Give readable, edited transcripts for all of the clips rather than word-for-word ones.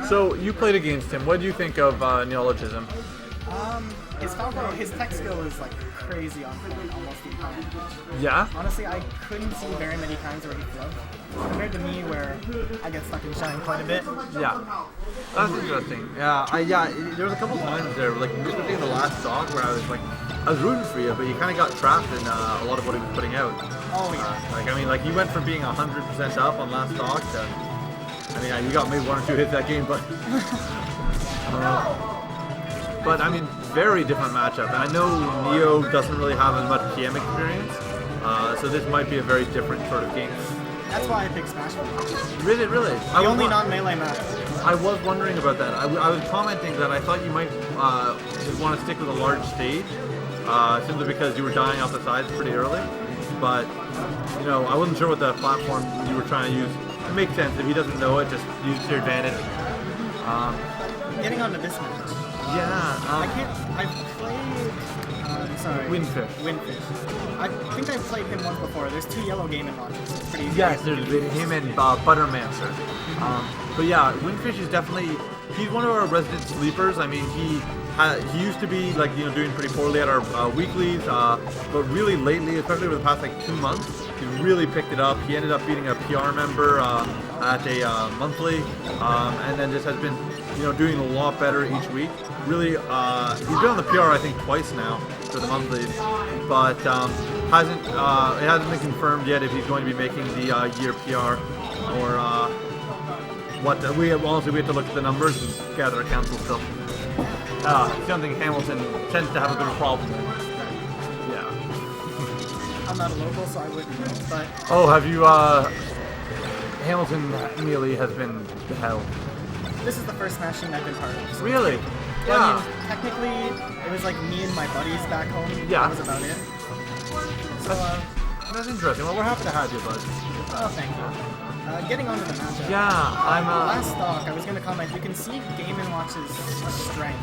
So you played against him. What do you think of Neologism? His Falco, his tech skill is like crazy on point, almost impossible. Yeah? Honestly, I couldn't see very many times where he flubbed. Compared to me, where I get stuck in shine quite a bit. Yeah. That's interesting. Yeah, there was a couple times there, like especially in the last stock where I was rooting for you, but you kind of got trapped in a lot of what he was putting out. Oh yeah. Like you went from being 100% up on last stock to, you got maybe 1 or 2 hits that game, but. But very different matchup. And I know Neo doesn't really have as much PM experience, so this might be a very different sort of game. That's why I picked Smash. Really? The only non-melee map. I was wondering about that. I was commenting that I thought you might just want to stick with a large stage, simply because you were dying off the sides pretty early. But, I wasn't sure what the platform you were trying to use. It makes sense. If he doesn't know it, just use your advantage. Getting onto this match. I've played, WindFish. I think I've played him once before. There's 2 yellow Game & Watches. It's pretty easy. Yes, there's him and Buttermancer. But yeah, WindFish is definitely, he's one of our resident sleepers. He used to be doing pretty poorly at our weeklies, but really lately, especially over the past 2 months, he really picked it up. He ended up beating a PR member at a monthly, and then just has been doing a lot better each week. Really, he's been on the PR I think twice now for the monthlies, but it hasn't been confirmed yet if he's going to be making the year PR or what. We have to look at the numbers and gather a council still. Something Hamilton tends to have a bit of a problem with. Yeah. I'm not a local, so I wouldn't know, but... Oh, have you, Hamilton Melee has been the hell. This is the first Smash Team I've been part of. So really? Yeah. Technically, it was me and my buddies back home. Yeah. That was about it. So, that's interesting. Well, we're happy to have you, bud. Oh, thank you. Getting on to the matchup. Yeah, last stock, I was going to comment, you can see Game & Watch's strength.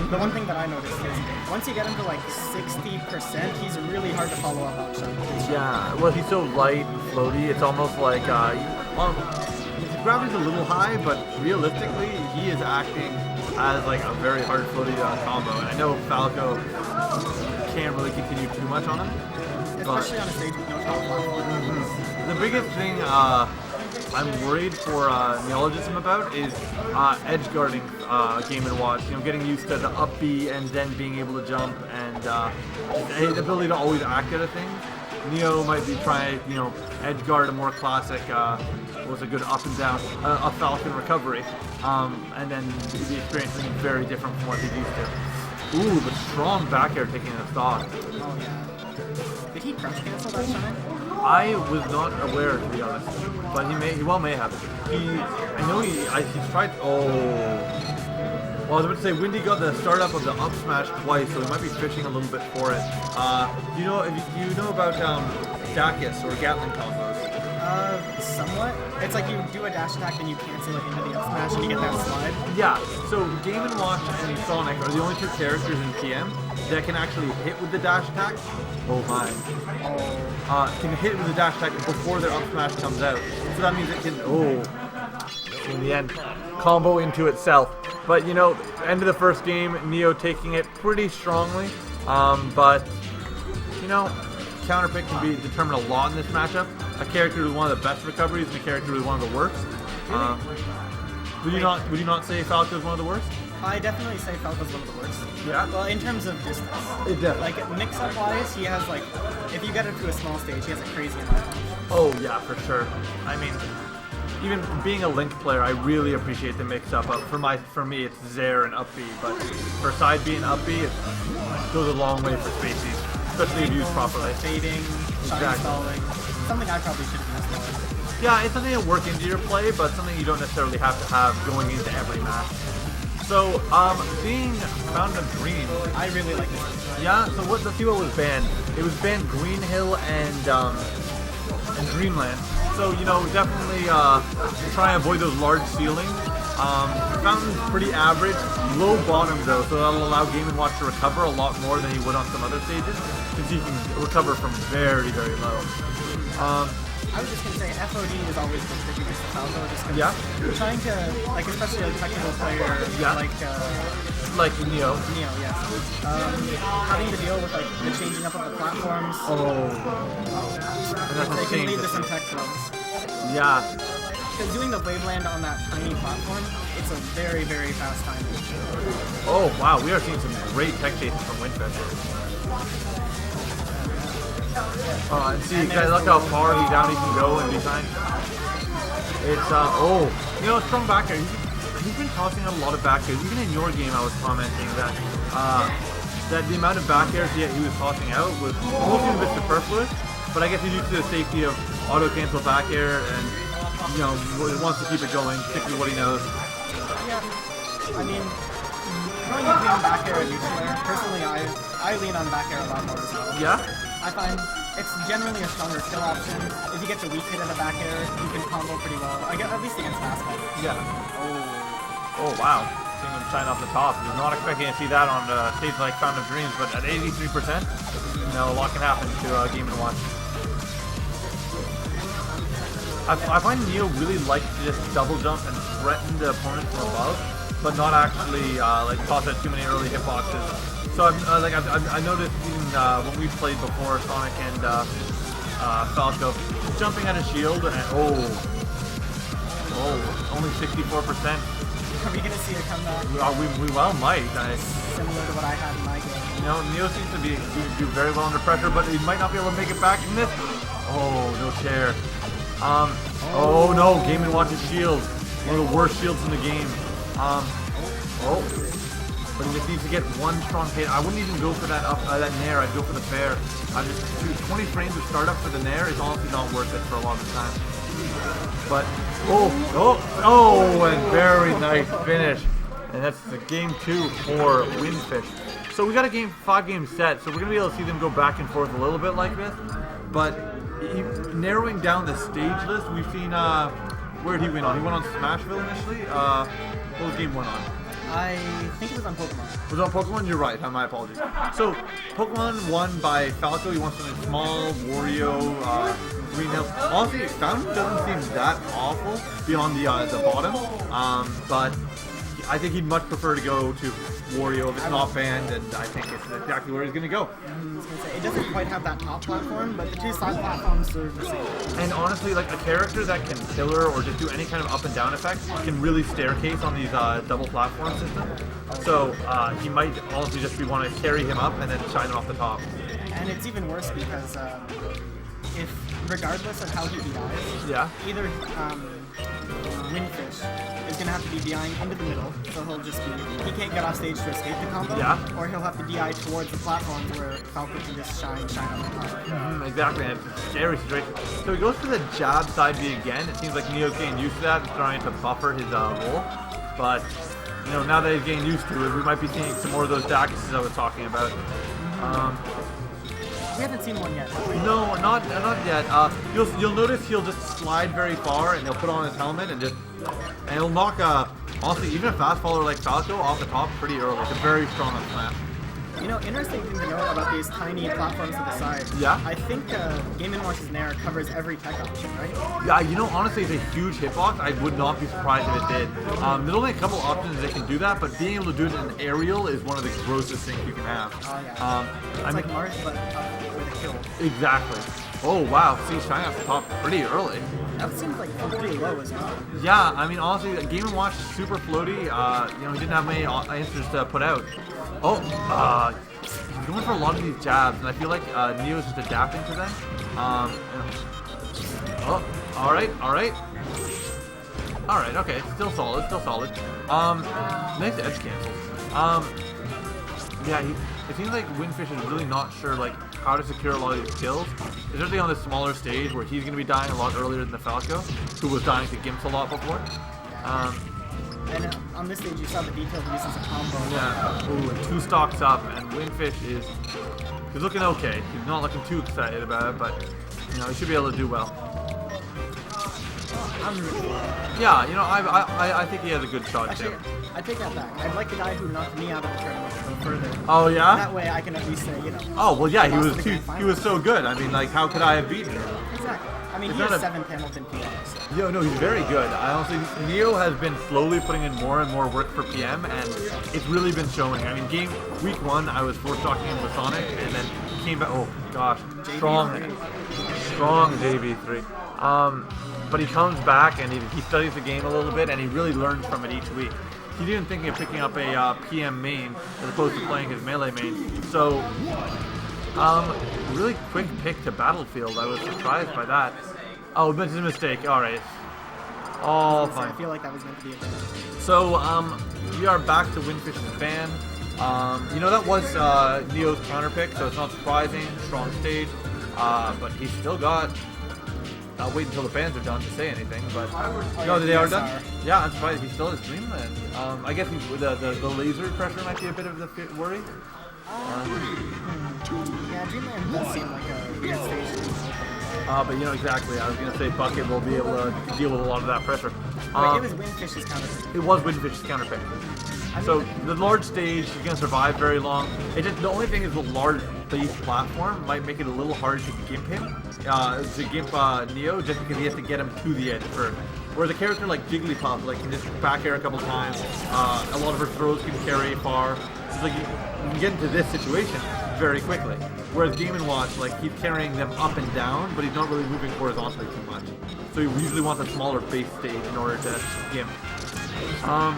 The one thing that I noticed is, once you get him to 60%, he's really hard to follow up on shot. Yeah, well, he's so light and floaty, it's almost like, his gravity's a little high, but realistically, he is acting as a very hard floaty combo. And I know Falco can't really continue too much on him. Especially on a stage with no top platform. The biggest thing I'm worried for Neologism about is edge guarding Game & Watch. Getting used to the up B and then being able to jump and the ability to always act out of things. Neo might be trying, edge guard a more classic, was a good up and down, a Falcon recovery, and then the experience is very different from what he's used to. Ooh, but strong back air taking a stock. Oh yeah. Did he crush cancel that time? I was not aware, to be honest, but he well may have. He's tried. Oh, well, I was about to say Windy got the startup of the up smash twice, so he might be fishing a little bit for it. Do you know about Dacus or Gatling combos? Somewhat. It's you do a dash attack, then you cancel it into the up smash, and you get that slide. Yeah. So Game & Watch and Sonic are the only 2 characters in PM that can actually hit with the dash attack. Oh my. Can hit with the dash attack before their up smash comes out. So that means it can, in the end, combo into itself. But, end of the first game, Neo taking it pretty strongly. But, counterpick can be determined a lot in this matchup. A character with one of the best recoveries and a character with one of the worst. Would you not say Falco is one of the worst? I definitely say Falco's one of the worst. Yeah? Well, in terms of distance. It definitely. Mix-up wise, he has if you get him to a small stage, he has a crazy amount of punch. Oh yeah, for sure. Even being a Link player, I really appreciate the mix-up. For me, it's Zair and up B, but for side B and up B, it goes a long way for spacies, especially if used properly. Fading, shine stalling, something I probably should have used. Yeah, it's something to work into your play, but something you don't necessarily have to have going into every match. So, being Fountain of Dream, I really like it. Yeah, so let's see what was banned. It was banned Green Hill and Dreamland. So, definitely try and avoid those large ceilings. Fountain's pretty average, low bottom though, so that'll allow Game & Watch to recover a lot more than he would on some other stages, since he can recover from very, very low. I was just gonna say FOD is always been tricky against the Falco, just because Yeah. trying to, like, especially a technical player Yeah. like Neo. Neo, yes. Having to deal with like the changing up of the platforms, Oh. And that's they a can shame. lead to some tech bugs. Yeah. Because doing the Waveland on that tiny platform, it's a very, very fast time. Oh wow, we are seeing some great tech chases from WindFish. And see, guys, look how far he down he can go and behind. It's strong back air. He's been tossing out a lot of back airs. Even in your game, I was commenting that that the amount of back airs he was tossing out was almost a bit superfluous. But I guess he's used to the safety of auto cancel back air and wants to keep it going, particularly what he knows. Yeah, I mean, throwing between back air and neutral air, personally, I lean on back air a lot more as well. Yeah. I find it's generally a stronger kill option. If you get the weak hit in the back air, you can combo pretty well. I get at least against fastball. Yeah. Oh wow. Seeing him shine off the top. I was not expecting to see that on a stage like Fountain of Dreams, but at 83%, a lot can happen to Game & Watch. I find Neo really likes to just double jump and threaten the opponent from above, but not actually toss out too many early hitboxes. So I noticed even when we played before Sonic and Falco, jumping at a shield and only 64%. Are we gonna see a comeback? We well might. Similar to what I had in my game. Neo seems to do very well under pressure, but he might not be able to make it back in this. Oh, no chair. Oh no, Game & Watch's shield. One of the worst shields in the game. But he just needs to get one strong hit. I wouldn't even go for that nair, I'd go for the fair. 20 frames of startup for the nair is honestly not worth it for a lot of time. But, and very nice finish. And that's the game 2 for WindFish. So we got a 5-game set, so we're going to be able to see them go back and forth a little bit like this. But narrowing down the stage list, we've seen, where did he win on? He went on Smashville initially. What was game 1 on? I think it was on Pokemon. Was it on Pokemon? You're right. My apologies. So, Pokemon won by Falco. He won something small, Wario, Green Hill. Honestly, Fountain doesn't seem that awful beyond the bottom. But I think he'd much prefer to go to Wario if it's not banned, and I think it's exactly where he's going to go. I was gonna say, it doesn't quite have that top platform, but the two side platforms serve the same. And honestly, like a character that can pillar or just do any kind of up and down effect can really staircase on these double platform systems. So he might honestly just want to carry him up and then shine him off the top. And it's even worse because regardless of how he dies, either WindFish is going to have to be DIing into the middle, so he can't get off stage to escape the combo, or he'll have to DI towards the platform where Falco can just shine on the top. Exactly, and it's a scary situation. So he goes for the jab side B again. It seems like Neo's getting used to that and trying to buffer his roll, but now that he's getting used to it, we might be seeing some more of those daggesses I was talking about. We haven't seen one yet. No, not yet. You'll notice he'll just slide very far and he'll put on his helmet and he'll knock honestly even a fast faller like Falco off the top pretty early. It's a very strong on smash. Interesting thing to know about these tiny platforms to the side. Yeah. I think Game & Watch's Nair covers every tech option, right? Yeah, honestly, it's a huge hitbox. I would not be surprised if it did. There's only a couple options that can do that, but being able to do it in an aerial is one of the grossest things you can have. Oh, yeah. It's like Mars, but with a kill. Exactly. Oh, wow. See, shining off the top pretty early. That seems like pretty low as well. Yeah, I mean, honestly, Game & Watch is super floaty. He didn't have many answers to put out. He's going for a lot of these jabs, and I feel like Neo's just adapting to them. Alright, okay, still solid. Nice edge cancels. It seems like WindFish is really not sure how to secure a lot of these kills, especially on this smaller stage where he's going to be dying a lot earlier than the Falco, who was dying to Gimps a lot before. And on this stage, you saw the detail he uses a combo. Yeah. Ooh, and 2 stocks up, and WindFish he's looking okay. He's not looking too excited about it, but he should be able to do well. Yeah, I think he has a good shot too. I take that back. I'd like the guy who knocked me out of the tournament to go further. Oh yeah. That way, I can at least say, Oh well, yeah, he was so good. I mean, how could I have beaten him? Exactly. I mean, it's he not has a 7th Hamilton PMs. Yo, no, he's very good. I honestly, Neo has been slowly putting in more and more work for PM, and it's really been showing. I mean, week 1, I was force talking him with Sonic, and then he came back. Oh gosh, strong JV3. But he comes back and he studies the game a little bit, and he really learns from it each week. He's even thinking of picking up a PM main as opposed to playing his melee main. So, really quick pick to Battlefield. I was surprised by that. Oh, but it's a mistake. All right. All fine. I feel like that was meant to be a ban. So, we are back to WindFish's ban. You know, that was Neo's counter pick, so it's not surprising. Strong stage. But he's still got... I'll wait until the bans are done to say anything, but... No, they are done? Yeah, I'm surprised he still has Dreamland. I guess the laser pressure might be a bit of the worry. Yeah, Dreamland does seem like a weird stage. But you know exactly, I was going to say Bucket will be able to deal with a lot of that pressure. Wait, it was WindFish's counter pick. It was WindFish's counter pick. So the large stage, he's going to survive very long. The only thing is the large base platform might make it a little hard to gimp him, to gimp Neo, just because he has to get him to the edge first. Whereas a character like Jigglypuff, like, can just back air a couple times. A lot of her throws can carry far. It's like you can get into this situation very quickly. Whereas Game & Watch, like, he's carrying them up and down, but he's not really moving horizontally too much. So he usually wants a smaller base stage in order to gimp. Oh,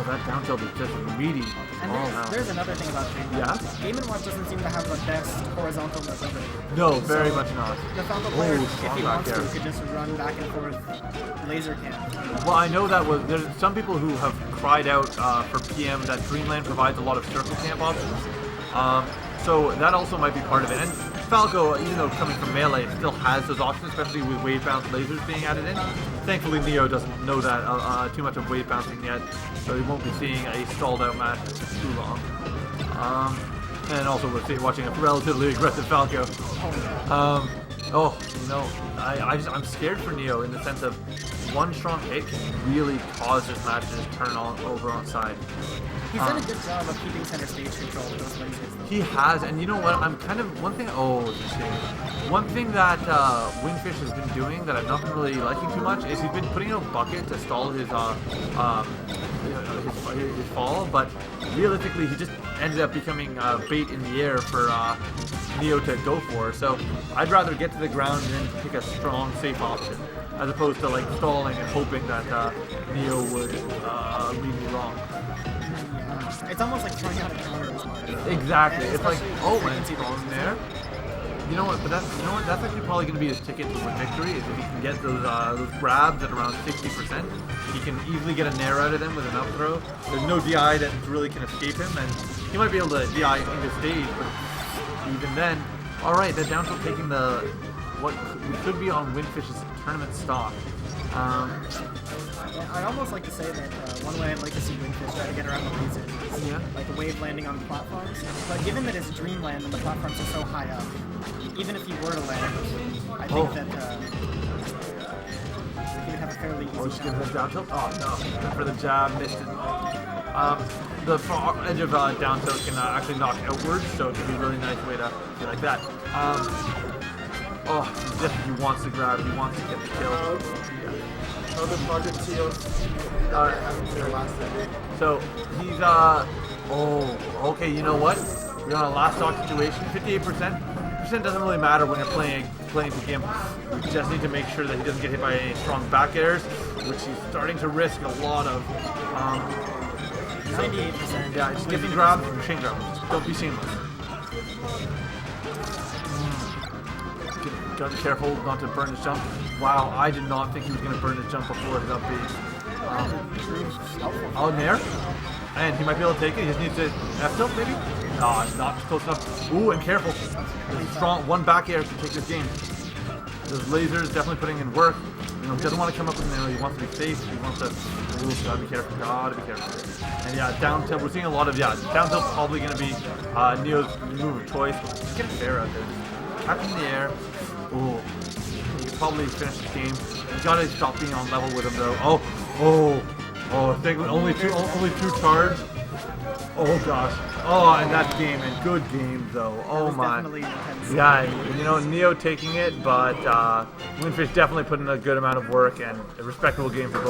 that down tilt is just meaty. And there's another thing about Dreamland. Yeah? Game & Watch doesn't seem to have the best horizontal mobility. No, very much not. The Falco player, if he wants to, could just run back and forth laser camp. Well, I know that there's some people who have cried out for PM that Dreamland provides a lot of circle camp options. So that also might be part of it. And Falco, even though coming from Melee, still has those options, especially with wave bounce lasers being added in. Thankfully, Neo doesn't know that too much of wave bouncing yet, so he won't be seeing a stalled out match too long. And also we're watching a relatively aggressive Falco. I'm scared for Neo in the sense of one strong hit can really cause this match to just turn over on side. He's done a good job of keeping center stage control with those lasers. He has, and you know what? It's a shame. One thing that WindFish has been doing that I've not been really liking too much is he's been putting out Bucket to stall his fall, but realistically he just ended up becoming bait in the air for Neo to go for. So I'd rather get to the ground and then pick a strong, safe option, as opposed to like stalling and hoping that Neo would lead me wrong. It's almost like throwing out a counter. Exactly. It's like, and it's on there. You know what? But that's actually probably going to be his ticket to win victory. Is if he can get those grabs at around 60%, he can easily get a nair out of them with an up throw. There's no DI that really can escape him, and he might be able to DI into stage. But even then, all right, the down tilt taking what could be on WindFish's tournament stock. I'd almost like to say that one way I'd like to see WindFish try to get around the lasers is like a wave landing on the platforms. But given that it's Dreamland and the platforms are so high up, even if he were to land, I think that he would have a fairly easy shot. Give the down tilt? Oh no, for the jab, missed it. The far edge of down tilt can actually knock outwards, so it can be a really nice way to do like that. He wants to grab, he wants to get the kill. How the project TOs having their last day. So he's okay, you know what? We're on a last stock situation, 58%. Percent doesn't really matter when you're playing to Gimp. You just need to make sure that he doesn't get hit by any strong back airs, which he's starting to risk a lot of. 98%. Yeah, just getting grabs and chain grabs. Don't be shameless. Gotta be careful not to burn his jump. Wow, I did not think he was going to burn his jump before his up B. Nair? And he might be able to take it. He just needs to F tilt maybe? No, it's not close enough. Ooh, and careful. There's a strong one back air to take this game. Those lasers definitely putting in work. You know, he doesn't want to come up with an arrow. He wants to be safe. He wants to. Ooh, gotta be careful. Gotta be careful. And yeah, down tilt. We're seeing a lot of down tilt's probably going to be Neo's move of choice. Just get a fair out there. Catch in the air. Ooh. He could probably finish the game. He's got to stop being on level with him though. I think only two charge. Oh gosh. Oh, and that game, and good game though. Oh was my. definitely intense. Yeah, you know, Neo taking it, but WindFish definitely put in a good amount of work and a respectable game for both.